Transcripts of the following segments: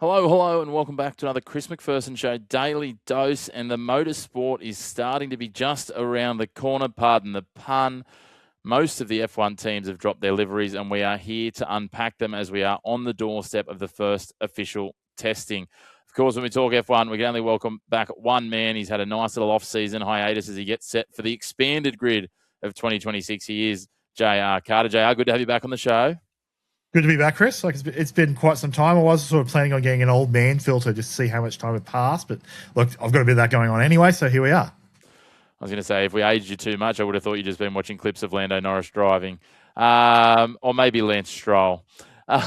Hello, and welcome back to another Chris McPherson Show Daily Dose. And the motorsport is starting to be just around the corner, pardon the pun. Most of the F1 teams have dropped their liveries, and we are here to unpack them as we are on the doorstep of the first official testing. Of course, when we talk F1, we can only welcome back one man. He's had a nice little off-season hiatus as he gets set for the expanded grid of 2026. He is JR Carter. JR, good to have you back on the show. Good to be back, Chris. It's been quite some time. I was sort of planning on getting an old man filter just to see how much time had passed, but look, I've got a bit of that going on anyway, so here we are. I was going to say, if we aged you too much, I would have thought you'd just been watching clips of Lando Norris driving, or maybe Lance Stroll. But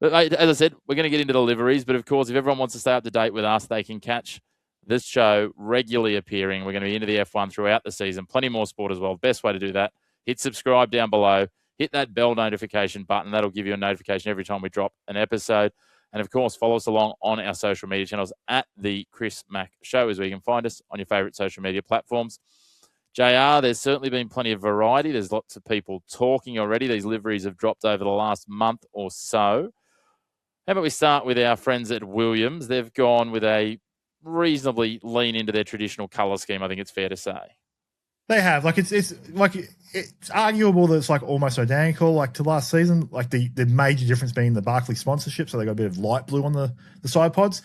as I said, we're going to get into the liveries, but of course, if everyone wants to stay up to date with us, they can catch this show regularly appearing. We're going to be into the F1 throughout the season. Plenty more sport as well. Best way to do that, hit subscribe down below. Hit that bell notification button. That'll give you a notification every time we drop an episode. And, of course, follow us along on our social media channels at The Chris Mack Show, is where you can find us on your favourite social media platforms. JR, there's certainly been plenty of variety. There's lots of people talking already. These liveries have dropped over the last month or so. How about we start with our friends at Williams? They've gone with a reasonably lean into their traditional colour scheme, I think it's fair to say. They have. It's arguable that it's almost identical to last season. The major difference being the Barkley sponsorship, so they got a bit of light blue on the side pods.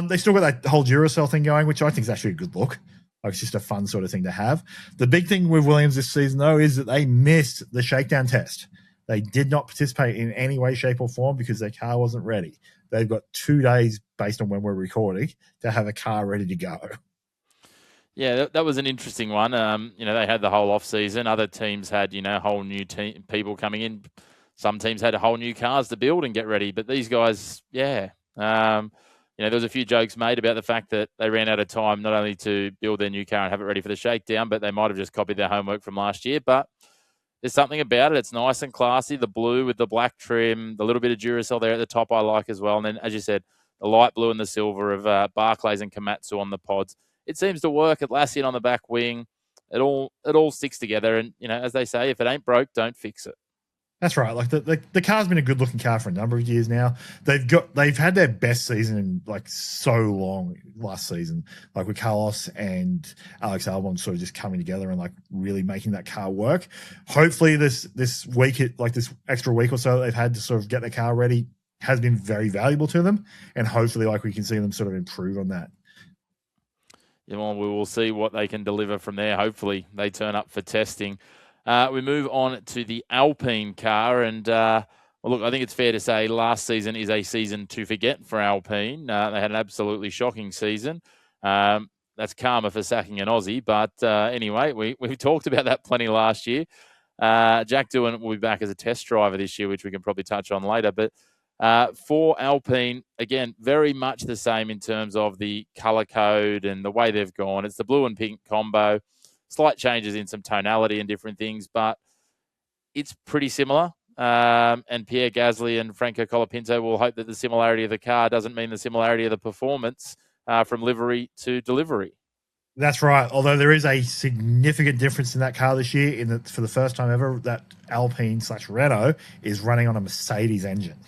They still got that whole Duracell thing going, which I think is actually a good look. It's just a fun sort of thing to have. The big thing with Williams this season, though, is that they missed the shakedown test. They did not participate in any way, shape, or form because their car wasn't ready. They've got 2 days, based on when we're recording, to have a car ready to go. Yeah, that was an interesting one. They had the whole off season. Other teams had, whole new people coming in. Some teams had whole new cars to build and get ready. But these guys, there was a few jokes made about the fact that they ran out of time not only to build their new car and have it ready for the shakedown, but they might have just copied their homework from last year. But there's something about it. It's nice and classy. The blue with the black trim, the little bit of Duracell there at the top I like as well. And then, as you said, the light blue and the silver of Barclays and Komatsu on the pods. It seems to work. Atlassian on the back wing. It all sticks together. And, as they say, if it ain't broke, don't fix it. That's right. The car's been a good looking car for a number of years now. They've had their best season in so long last season, with Carlos and Alex Albon sort of just coming together and really making that car work. Hopefully this week, this extra week or so that they've had to sort of get their car ready has been very valuable to them. And hopefully we can see them sort of improve on that. Yeah, well, we will see what they can deliver from there. Hopefully they turn up for testing. We move on to the Alpine car. And, look, I think it's fair to say last season is a season to forget for Alpine. They had an absolutely shocking season. That's karma for sacking an Aussie. But anyway, we talked about that plenty last year. Jack Doohan will be back as a test driver this year, which we can probably touch on later. But for Alpine, again, very much the same in terms of the colour code and the way they've gone. It's the blue and pink combo. Slight changes in some tonality and different things, but it's pretty similar. And Pierre Gasly and Franco Colapinto will hope that the similarity of the car doesn't mean the similarity of the performance from livery to delivery. That's right. Although there is a significant difference in that car this year, in that for the first time ever, that Alpine/Renault is running on a Mercedes engine.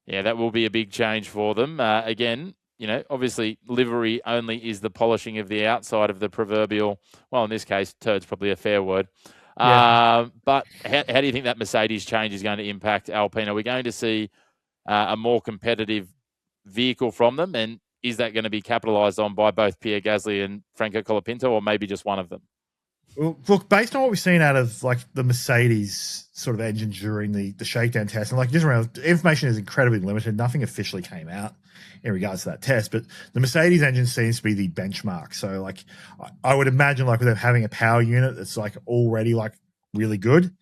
Yeah, that will be a big change for them. Again, obviously livery only is the polishing of the outside of the proverbial, well, in this case, turd's probably a fair word. Yeah. But how do you think that Mercedes change is going to impact Alpine? Are we going to see a more competitive vehicle from them? And is that going to be capitalised on by both Pierre Gasly and Franco Colapinto, or maybe just one of them? Well, look, based on what we've seen out of the Mercedes sort of engine during the shakedown test, and just around, information is incredibly limited. Nothing officially came out in regards to that test, but the Mercedes engine seems to be the benchmark. So I would imagine with them having a power unit that's already really good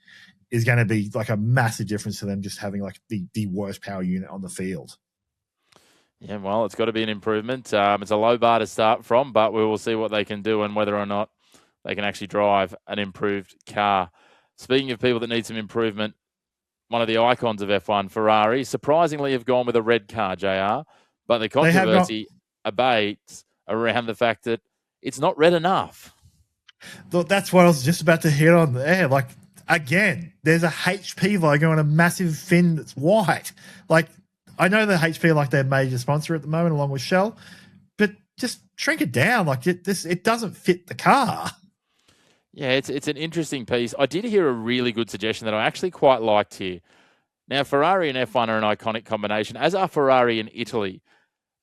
is going to be a massive difference to them just having the worst power unit on the field. Yeah, well, it's got to be an improvement. It's a low bar to start from, but we will see what they can do and whether or not they can actually drive an improved car. Speaking of people that need some improvement, one of the icons of F1, Ferrari, surprisingly have gone with a red car, JR, but the controversy abates around the fact that it's not red enough. That's what I was just about to hit on there. Again, there's a HP logo on a massive fin that's white. I know that HP are like their major sponsor at the moment, along with Shell, but just shrink it down. Like it doesn't fit the car. Yeah, it's an interesting piece. I did hear a really good suggestion that I actually quite liked here. Now, Ferrari and F1 are an iconic combination, as are Ferrari and Italy.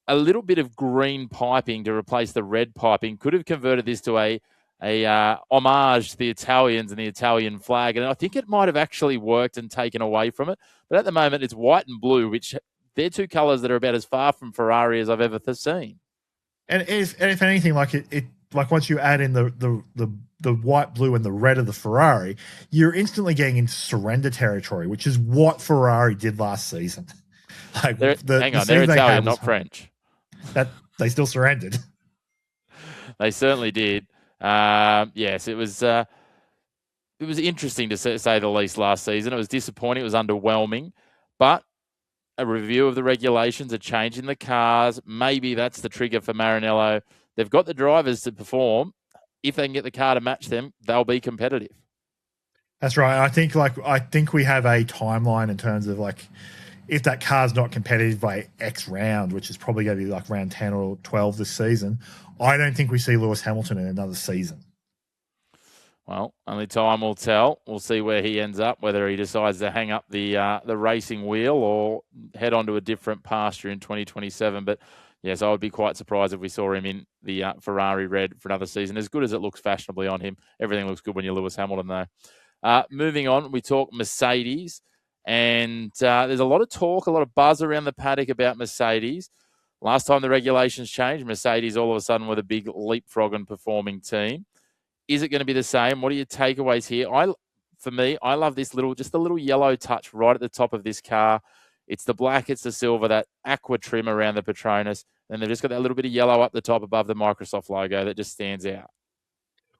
A little bit of green piping to replace the red piping could have converted this to a homage to the Italians and the Italian flag. And I think it might have actually worked and taken away from it. But at the moment, it's white and blue, which they're two colours that are about as far from Ferrari as I've ever seen. And if anything, like it like once you add in the white, blue, and the red of the Ferrari, you're instantly getting into surrender territory, which is what Ferrari did last season. Like hang on, they're Italian, not French. That they still surrendered. They certainly did. Yes, it was interesting to say the least last season. It was disappointing. It was underwhelming, but a review of the regulations, a change in the cars, maybe that's the trigger for Maranello. They've got the drivers to perform. If they can get the car to match them, they'll be competitive. That's right. I think we have a timeline in terms of like if that car's not competitive by X round, which is probably going to be like round 10 or 12 this season, I don't think we see Lewis Hamilton in another season. Well, only time will tell. We'll see where he ends up, whether he decides to hang up the racing wheel or head on to a different pasture in 2027. But yes, I would be quite surprised if we saw him in the Ferrari red for another season. As good as it looks fashionably on him, everything looks good when you're Lewis Hamilton, though. Moving on, we talk Mercedes. And there's a lot of talk, a lot of buzz around the paddock about Mercedes. Last time the regulations changed, Mercedes all of a sudden were the big leapfrog and performing team. Is it going to be the same? What are your takeaways here? For me, I love this just a little yellow touch right at the top of this car. It's the black, it's the silver, that aqua trim around the Petronas. And they've just got that little bit of yellow up the top above the Microsoft logo that just stands out.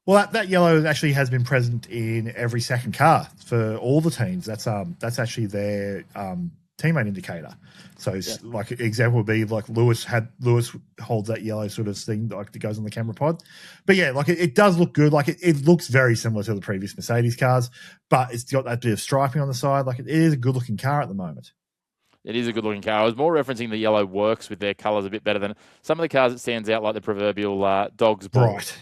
Well, that yellow actually has been present in every second car for all the teams. That's actually their teammate indicator. So, like example would be like Lewis holds that yellow sort of thing like that goes on the camera pod. But yeah, like it does look good. Like it looks very similar to the previous Mercedes cars, but it's got that bit of striping on the side. Like it is a good looking car at the moment. It is a good looking car. I was more referencing the yellow works with their colours a bit better than some of the cars. It stands out like the proverbial dog's ball. Right.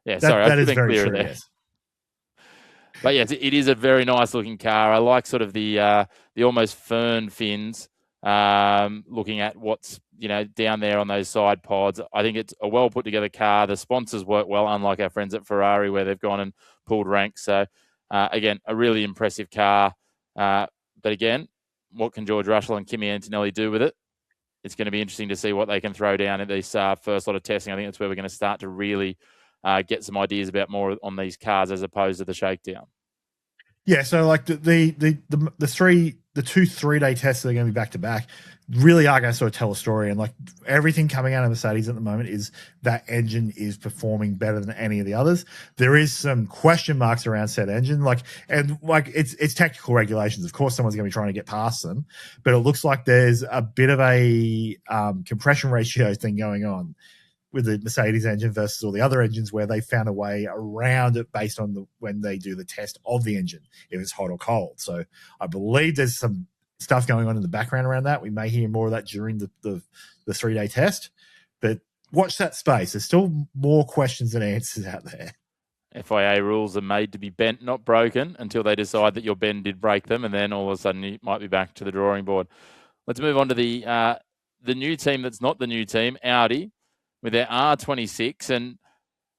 Yeah, sorry, that I is couldn't very clear true. it there. Yes. But yes, it is a very nice looking car. I like sort of the almost fern fins, looking at what's down there on those side pods. I think it's a well put together car. The sponsors work well, unlike our friends at Ferrari where they've gone and pulled ranks. So again, a really impressive car. But again, what can George Russell and Kimi Antonelli do with it? It's going to be interesting to see what they can throw down in this first lot of testing. I think that's where we're going to start to really get some ideas about more on these cars as opposed to the shakedown. Yeah, so like the 2 3-day tests that are going to be back to back really are going to sort of tell a story. And like everything coming out of Mercedes at the moment is that engine is performing better than any of the others. There is some question marks around said engine, it's technical regulations. Of course, someone's going to be trying to get past them, but it looks like there's a bit of a compression ratio thing going on with the Mercedes engine versus all the other engines where they found a way around it based on when they do the test of the engine, if it's hot or cold. So I believe there's some stuff going on in the background around that. We may hear more of that during the 3-day test, but watch that space. There's still more questions than answers out there. FIA rules are made to be bent, not broken, until they decide that your bend did break them, and then all of a sudden you might be back to the drawing board. Let's move on to the new team that's not the new team, Audi, with their R26. And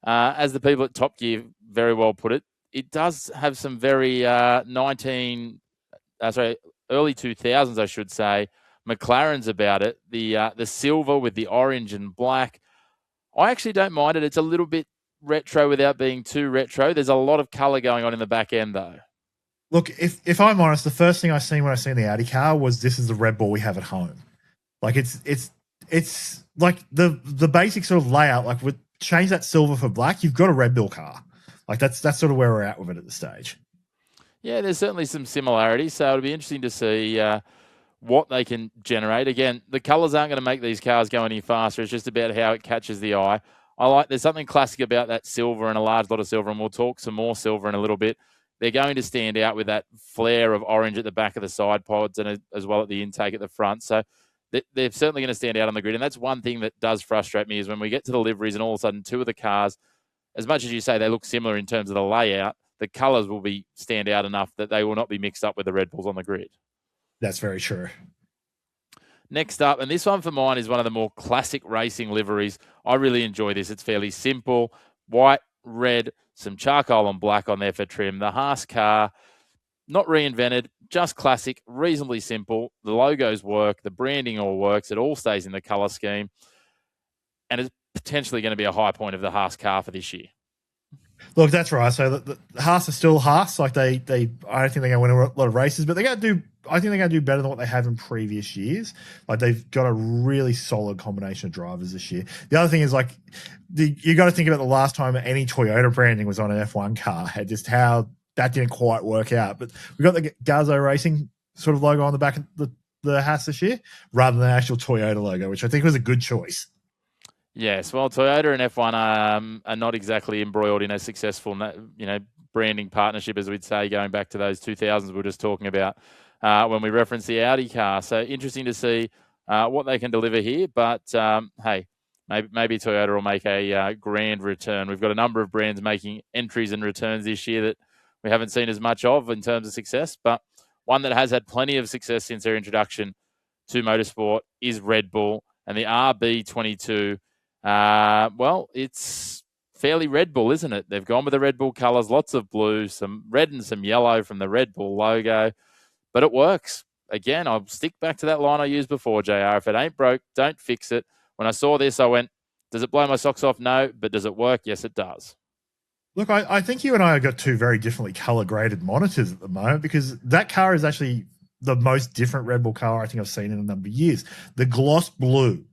as the people at Top Gear very well put it, it does have some very early 2000s, I should say, McLaren's about it. The silver with the orange and black. I actually don't mind it. It's a little bit retro without being too retro. There's a lot of colour going on in the back end, though. Look, if I'm honest, the first thing I seen when I seen the Audi car was this is the Red Bull we have at home. Like it's like the basic sort of layout. Like with change that silver for black, you've got a Red Bull car. Like that's sort of where we're at with it at this stage. Yeah, there's certainly some similarities. So it'll be interesting to see what they can generate. Again, the colours aren't going to make these cars go any faster. It's just about how it catches the eye. There's something classic about that silver and a large lot of silver, and we'll talk some more silver in a little bit. they're going to stand out with that flare of orange at the back of the side pods and as well at the intake at the front. So they're certainly going to stand out on the grid. And that's one thing that does frustrate me is when we get to the liveries and all of a sudden two of the cars, as much as you say they look similar in terms of the layout, the colours will be stand out enough that they will not be mixed up with the Red Bulls on the grid. That's very true. Next up, and this one for mine is one of the more classic racing liveries. I really enjoy this. It's fairly simple. White, red, some charcoal and black on there for trim. The Haas car, not reinvented, just classic, reasonably simple. The logos work. The branding all works. It all stays in the colour scheme. And it's potentially going to be a high point of the Haas car for this year. Look, that's right. So the Haas are still Haas. Like I don't think they're going to win a lot of races, but they're going to do. I think they're going to do better than what they have in previous years. Like they've got a really solid combination of drivers this year. The other thing is like you got to think about the last time any Toyota branding was on an F1 car and just how that didn't quite work out. But we got the Gazzo Racing sort of logo on the back of the Haas this year, rather than the actual Toyota logo, which I think was a good choice. Yes, well, Toyota and F1 are not exactly embroiled in a successful, branding partnership, as we'd say, going back to those 2000s we were just talking about when we referenced the Audi car. So interesting to see what they can deliver here. But, hey, maybe Toyota will make a grand return. We've got a number of brands making entries and returns this year that we haven't seen as much of in terms of success. But one that has had plenty of success since their introduction to motorsport is Red Bull. And the RB22... well, it's fairly Red Bull, isn't it? They've gone with the Red Bull colours, lots of blue, some red and some yellow from the Red Bull logo, but it works. Again, I'll stick back to that line I used before, JR. If it ain't broke, don't fix it. When I saw this, I went, does it blow my socks off? No. But does it work? Yes, it does. Look, I think you and I have got two very differently color-graded monitors at the moment because that car is actually the most different Red Bull car I think I've seen in a number of years. The gloss blue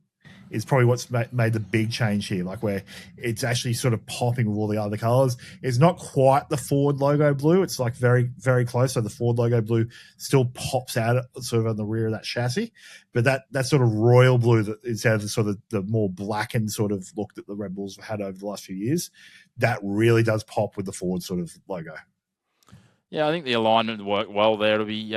is probably what's made the big change here, like where it's actually sort of popping with all the other colors. It's not quite the Ford logo blue. It's like very, very close. So the Ford logo blue still pops out sort of on the rear of that chassis. But that sort of royal blue that instead of the sort of the more blackened sort of look that the Red Bulls have had over the last few years, that really does pop with the Ford sort of logo. Yeah, I think the alignment worked well there. It'll be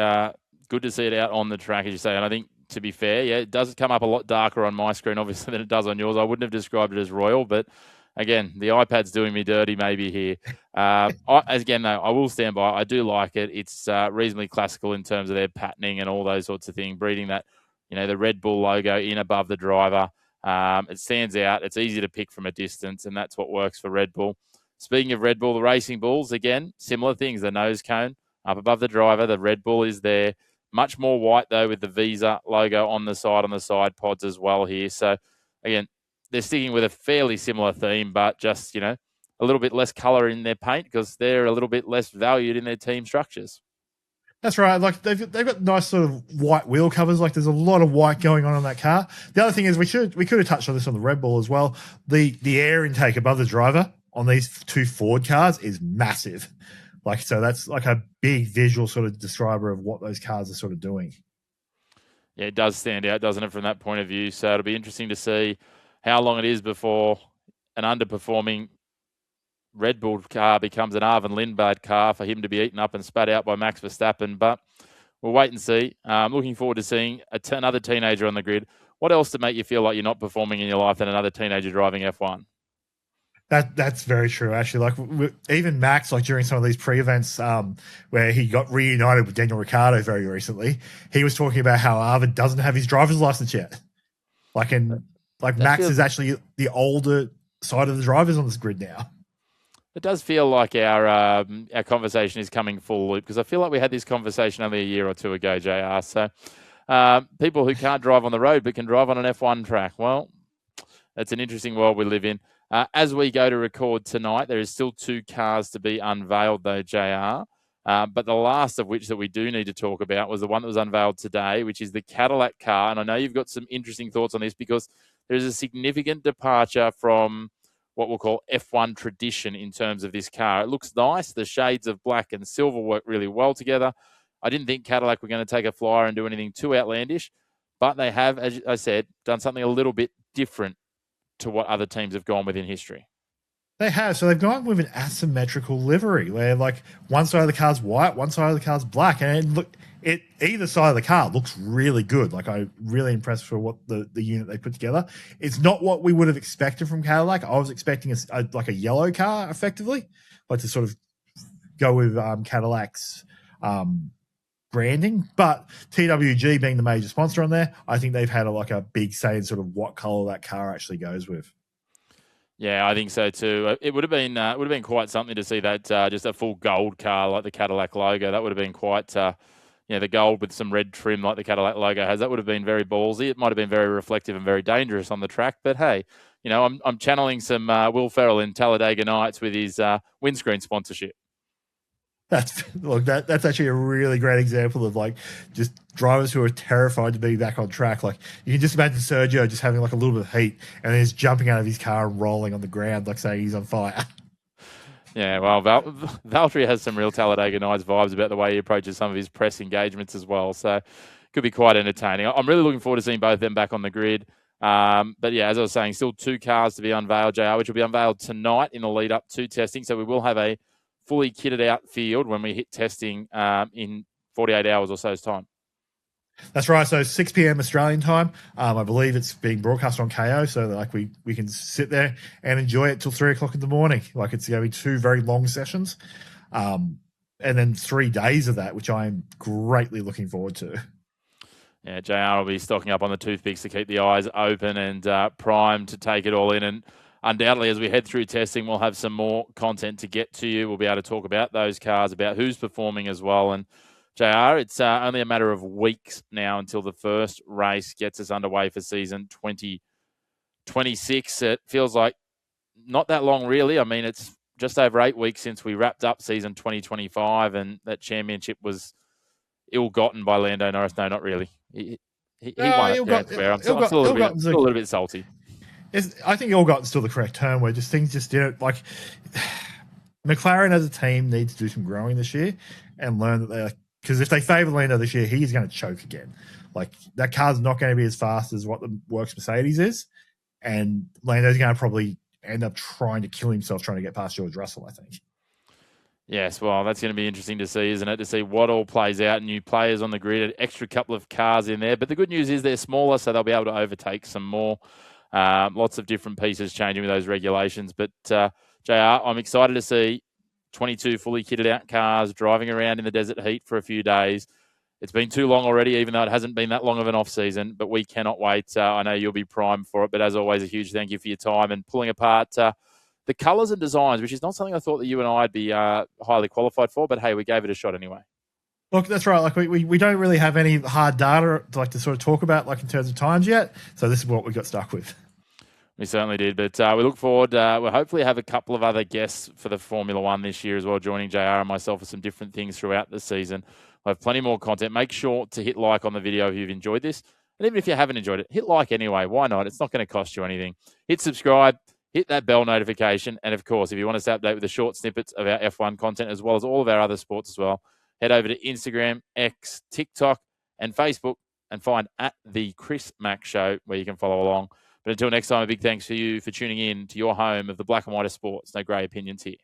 good to see it out on the track, as you say. And I think, to be fair, yeah, it does come up a lot darker on my screen, obviously, than it does on yours. I wouldn't have described it as royal, but again, the iPad's doing me dirty maybe here. Again, though, I will stand by. I do like it. It's reasonably classical in terms of their patterning and all those sorts of things, breeding that, the Red Bull logo in above the driver. It stands out. It's easy to pick from a distance, and that's what works for Red Bull. Speaking of Red Bull, the Racing Bulls, again, similar things. The nose cone up above the driver. The Red Bull is there. Much more white, though, with the Visa logo on the side pods as well here. So, again, they're sticking with a fairly similar theme, but just, a little bit less colour in their paint because they're a little bit less valued in their team structures. That's right. Like they've got nice sort of white wheel covers. Like there's a lot of white going on that car. The other thing is we could have touched on this on the Red Bull as well. The air intake above the driver on these two Ford cars is massive. So that's like a big visual sort of describer of what those cars are sort of doing. Yeah, it does stand out, doesn't it, from that point of view? So it'll be interesting to see how long it is before an underperforming Red Bull car becomes an Arvin Lindblad car for him to be eaten up and spat out by Max Verstappen. But we'll wait and see. Looking forward to seeing another teenager on the grid. What else to make you feel like you're not performing in your life than another teenager driving F1? That's very true, actually. Like even Max, like during some of these pre-events where he got reunited with Daniel Ricciardo very recently, he was talking about how Arvid doesn't have his driver's license yet. Max is actually the older side of the drivers on this grid now. It does feel like our conversation is coming full loop because I feel like we had this conversation only a year or two ago, JR. So people who can't drive on the road but can drive on an F1 track, well, it's an interesting world we live in. As we go to record tonight, there is still two cars to be unveiled, though, JR. But the last of which that we do need to talk about was the one that was unveiled today, which is the Cadillac car. And I know you've got some interesting thoughts on this because there is a significant departure from what we'll call F1 tradition in terms of this car. It looks nice. The shades of black and silver work really well together. I didn't think Cadillac were going to take a flyer and do anything too outlandish, but they have, as I said, done something a little bit different to what other teams have gone with in history. They have. So they've gone with an asymmetrical livery where like one side of the car's white, one side of the car's black. And either side of the car looks really good. Like I'm really impressed for what the unit they put together. It's not what we would have expected from Cadillac. I was expecting like a yellow car effectively, like to sort of go with Cadillac's branding. But TWG being the major sponsor on there, I think they've had a big say in sort of what color that car actually goes with. Yeah, I think so too. It would have been quite something to see that just a full gold car like the Cadillac logo. That would have been quite, the gold with some red trim like the Cadillac logo has. That would have been very ballsy. It might have been very reflective and very dangerous on the track. But hey, I'm channeling some Will Ferrell in Talladega Nights with his windscreen sponsorship. That's actually a really great example of like just drivers who are terrified to be back on track. Like you can just imagine Sergio just having like a little bit of heat and then he's jumping out of his car and rolling on the ground like saying he's on fire. Yeah, well, Valtteri has some real Talladega Nights vibes about the way he approaches some of his press engagements as well. So could be quite entertaining. I'm really looking forward to seeing both of them back on the grid. But yeah, as I was saying, still 2 cars to be unveiled, JR, which will be unveiled tonight in the lead up to testing. So we will have a fully kitted out field when we hit testing in 48 hours or so's time. That's right. So 6 p.m. Australian time. I believe it's being broadcast on KO, so that like we can sit there and enjoy it till 3 o'clock in the morning. Like it's going to be 2 very long sessions, and then 3 days of that, which I am greatly looking forward to. Yeah, JR will be stocking up on the toothpicks to keep the eyes open and primed to take it all in. And undoubtedly, as we head through testing, we'll have some more content to get to you. We'll be able to talk about those cars, about who's performing as well. And JR, it's only a matter of weeks now until the first race gets us underway for season 2026. It feels like not that long, really. I mean, it's just over 8 weeks since we wrapped up season 2025, and that championship was ill-gotten by Lando Norris. No, not really. He won it. I'm still a little bit salty. I think ill-gotten's still the correct term, where just things just didn't like. McLaren as a team needs to do some growing this year and learn that they're. Because if they favour Lando this year, he's going to choke again. Like, that car's not going to be as fast as what the works Mercedes is. And Lando's going to probably end up trying to kill himself trying to get past George Russell, I think. Yes, well, that's going to be interesting to see, isn't it? To see what all plays out. New players on the grid, an extra couple of cars in there. But the good news is they're smaller, so they'll be able to overtake some more. Lots of different pieces changing with those regulations. But, JR, I'm excited to see 22 fully kitted out cars driving around in the desert heat for a few days. It's been too long already, even though it hasn't been that long of an off season, but we cannot wait. I know you'll be primed for it, but as always, a huge thank you for your time and pulling apart the colours and designs, which is not something I thought that you and I'd be highly qualified for, but hey, we gave it a shot anyway. Look, that's right. Like we don't really have any hard data to sort of talk about in terms of times yet. So this is what we got stuck with. We certainly did, but we look forward. We'll hopefully have a couple of other guests for the Formula One this year as well, joining JR and myself for some different things throughout the season. We'll have plenty more content. Make sure to hit like on the video if you've enjoyed this. And even if you haven't enjoyed it, hit like anyway. Why not? It's not going to cost you anything. Hit subscribe, hit that bell notification. And of course, if you want us to update with the short snippets of our F1 content as well as all of our other sports as well, head over to Instagram, X, TikTok, and Facebook and find at The Chris Mack Show where you can follow along. But until next time, a big thanks for you for tuning in to your home of the black and white of sports. No grey opinions here.